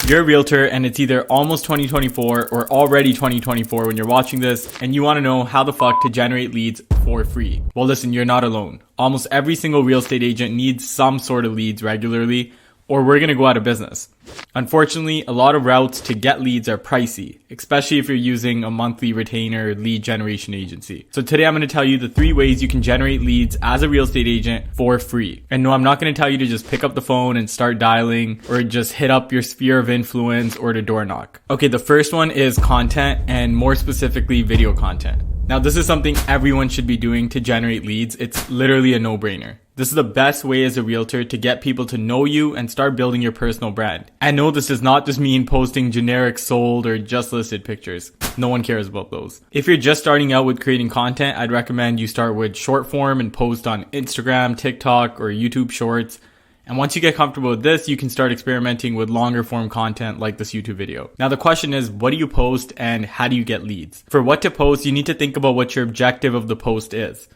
You're a realtor and it's either almost 2024 or already 2024 when you're watching this, and you want to know how the fuck to generate leads for free. Well, listen, you're not alone. Almost every single real estate agent needs some sort of leads regularly, or we're going to go out of business. Unfortunately, a lot of routes to get leads are pricey, especially if you're using a monthly retainer lead generation agency. So today I'm going to tell you the 3 ways you can generate leads as a real estate agent for free. And no, I'm not going to tell you to just pick up the phone and start dialing or just hit up your sphere of influence or to door knock. Okay, the first one is content, and more specifically video content. Now, this is something everyone should be doing to generate leads. It's literally a no-brainer. This is the best way as a realtor to get people to know you and start building your personal brand. And no, this does not just mean posting generic sold or just listed pictures. No one cares about those. If you're just starting out with creating content, I'd recommend you start with short form and post on Instagram, TikTok, or YouTube Shorts. And once you get comfortable with this, you can start experimenting with longer form content like this YouTube video. Now the question is, what do you post and how do you get leads? For what to post, you need to think about what your objective of the post is.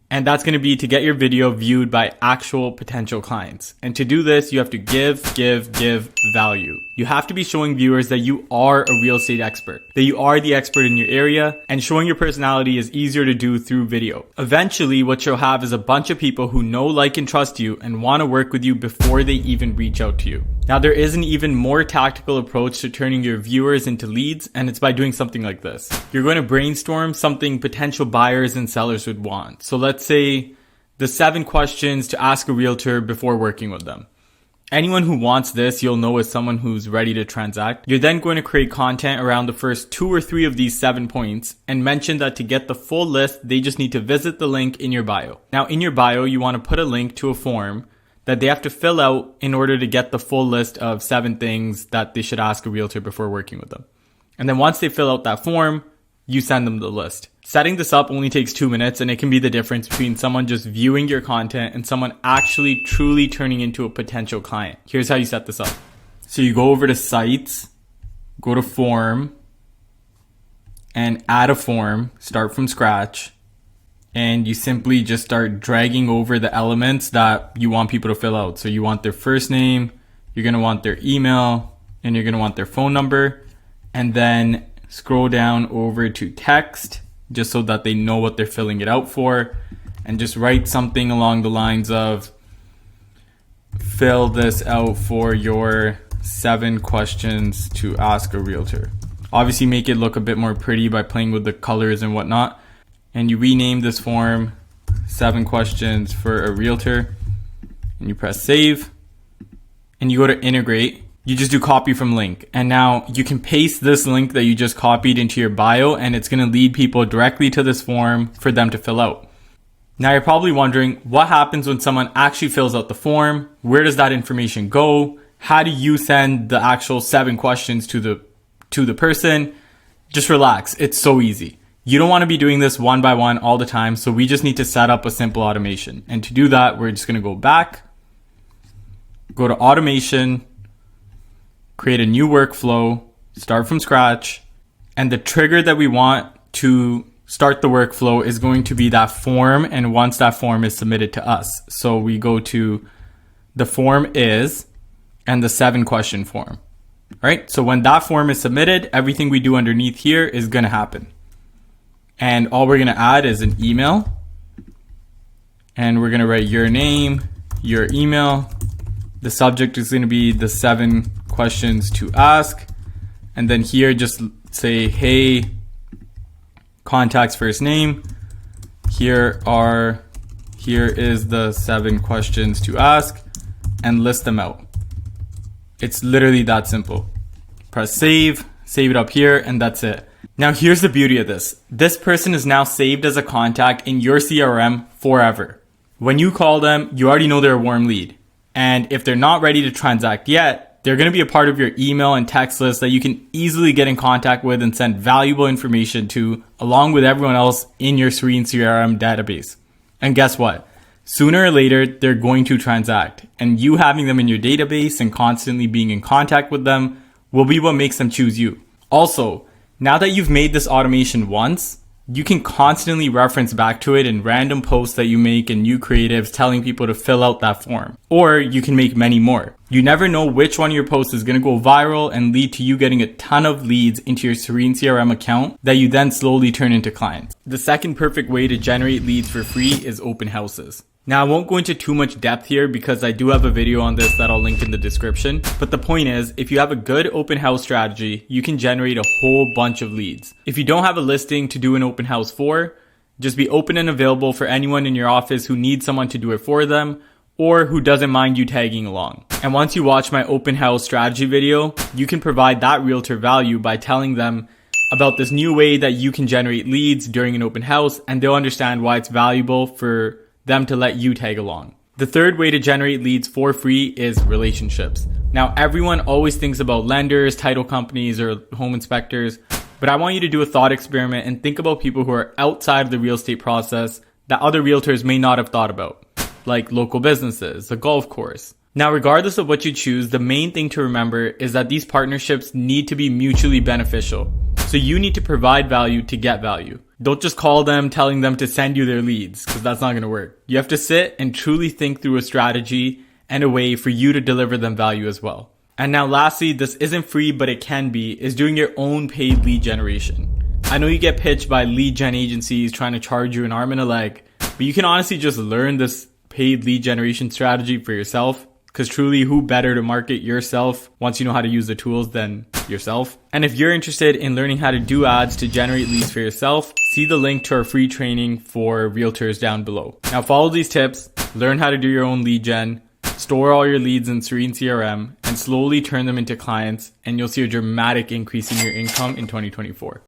And that's going to be to get your video viewed by actual potential clients. And to do this, you have to give value. You have to be showing viewers that you are a real estate expert, that you are the expert in your area, and showing your personality is easier to do through video. Eventually, what you'll have is a bunch of people who know, like, and trust you and want to work with you before they even reach out to you. Now, there is an even more tactical approach to turning your viewers into leads, and it's by doing something like this. You're going to brainstorm something potential buyers and sellers would want. So let's say the 7 questions to ask a realtor before working with them. Anyone who wants this, you'll know is someone who's ready to transact. You're then going to create content around the first 2 or 3 of these 7 points and mention that to get the full list, they just need to visit the link in your bio. Now, in your bio, you want to put a link to a form that they have to fill out in order to get the full list of 7 things that they should ask a realtor before working with them. And then once they fill out that form, you send them the list. Setting this up only takes 2 minutes, and it can be the difference between someone just viewing your content and someone actually truly turning into a potential client. Here's how you set this up. So you go over to sites, go to form, and add a form, start from scratch. And you simply just start dragging over the elements that you want people to fill out. So you want their first name, you're going to want their email, and you're going to want their phone number. And then scroll down over to text, just so that they know what they're filling it out for. And just write something along the lines of, fill this out for your 7 questions to ask a realtor. Obviously make it look a bit more pretty by playing with the colors and whatnot. And you rename this form 7 questions for a realtor, and you press save, and you go to integrate. You just do copy from link, and now you can paste this link that you just copied into your bio, and it's going to lead people directly to this form for them to fill out. Now you're probably wondering, what happens when someone actually fills out the form? Where does that information go? How do you send the actual 7 questions to the person? Just relax, it's so easy. You don't want to be doing this one by one all the time, so we just need to set up a simple automation. And to do that, we're just going to go back, go to automation, create a new workflow, start from scratch, and the trigger that we want to start the workflow is going to be that form, and once that form is submitted to us. So we go to the form is, and the 7 question form. All right, so when that form is submitted, everything we do underneath here is going to happen. And all we're going to add is an email. And we're going to write your name, your email. The subject is going to be the 7 questions to ask. And then here, just say, hey, contact's first name. Here is the 7 questions to ask, and list them out. It's literally that simple. Press save it up here, and that's it. Now here's the beauty of this. This person is now saved as a contact in your CRM forever. When you call them, you already know they're a warm lead. And if they're not ready to transact yet, they're going to be a part of your email and text list that you can easily get in contact with and send valuable information to, along with everyone else in your Serene CRM database. And guess what? Sooner or later, they're going to transact. And you having them in your database and constantly being in contact with them will be what makes them choose you. Also, now that you've made this automation once, You can constantly reference back to it in random posts that you make and new creatives telling people to fill out that form. Or you can make many more. You never know which one of your posts is going to go viral and lead to you getting a ton of leads into your Serene CRM account that you then slowly turn into clients. The second perfect way to generate leads for free is open houses. Now, I won't go into too much depth here because I do have a video on this that I'll link in the description. But the point is, if you have a good open house strategy, you can generate a whole bunch of leads. If you don't have a listing to do an open house for, just be open and available for anyone in your office who needs someone to do it for them or who doesn't mind you tagging along. And once you watch my open house strategy video, you can provide that realtor value by telling them about this new way that you can generate leads during an open house, and they'll understand why it's valuable for them to let you tag along. The third way to generate leads for free is relationships. Now, everyone always thinks about lenders, title companies, or home inspectors, but I want you to do a thought experiment and think about people who are outside of the real estate process that other realtors may not have thought about, like local businesses, a golf course. Now, regardless of what you choose, the main thing to remember is that these partnerships need to be mutually beneficial. So you need to provide value to get value. Don't just call them telling them to send you their leads, because that's not going to work. You have to sit and truly think through a strategy and a way for you to deliver them value as well. And now lastly, this isn't free, but it can be, is doing your own paid lead generation. I know you get pitched by lead gen agencies trying to charge you an arm and a leg, but you can honestly just learn this paid lead generation strategy for yourself. Because truly, who better to market yourself once you know how to use the tools than yourself? And if you're interested in learning how to do ads to generate leads for yourself, see the link to our free training for realtors down below. Now follow these tips, learn how to do your own lead gen, store all your leads in Serene CRM, and slowly turn them into clients, and you'll see a dramatic increase in your income in 2024.